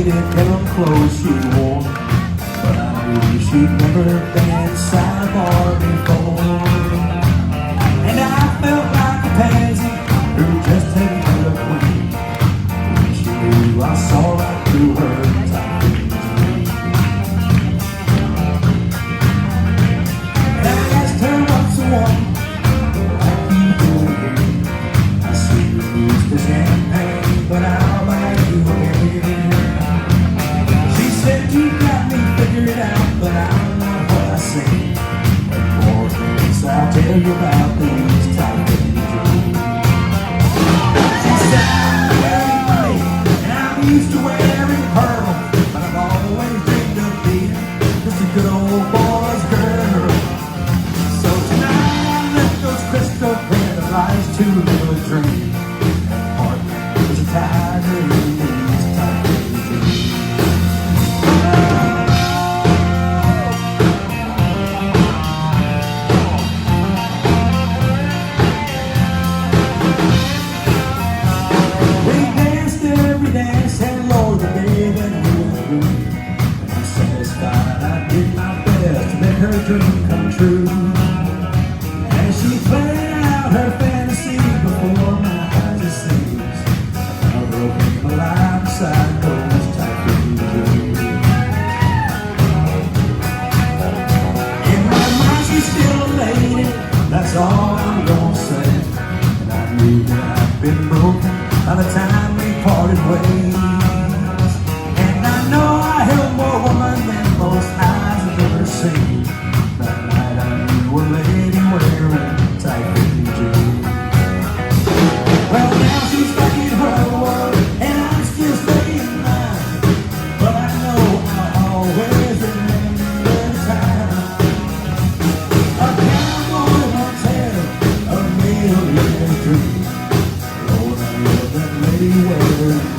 faded denim clothes she wore, but I knew she'd never been inside a bar before. And I felt like a pansy who just had met a queen. When she knew, I saw right through her tight jeans. And I asked her what's the one like you doing. I see you use the champagne, but I'll buy you again. She said you got me figured out, but I'm not what I say. And more things I'll tell you about these tight jeans. She said I'm wearing money, and I'm used to wearing pearls, but I've always dreamed of being just a good old boy's girl. So tonight I left those crystal clear lights to live a dream. And heart is a tiger in these tight jeans. We danced every dance and Lord the day that we were through. And I'm satisfied I did my best to make her dream come true. And she played out her fantasy before my eyes it seems. A girl came alive beside those tight jeans. In my mind she's still a lady, that's all I'm gonna say. And I knew that I'd been broken by the time we parted ways. And I know I held more woman than most eyes have ever seen. That night I knew a lady wearing tight jeans. Well, now she's stuck in her world, and I'm still stuck in mine. But I know I'll always remember the time a cowboy once had a million dreams. Lord, I love that lady wearing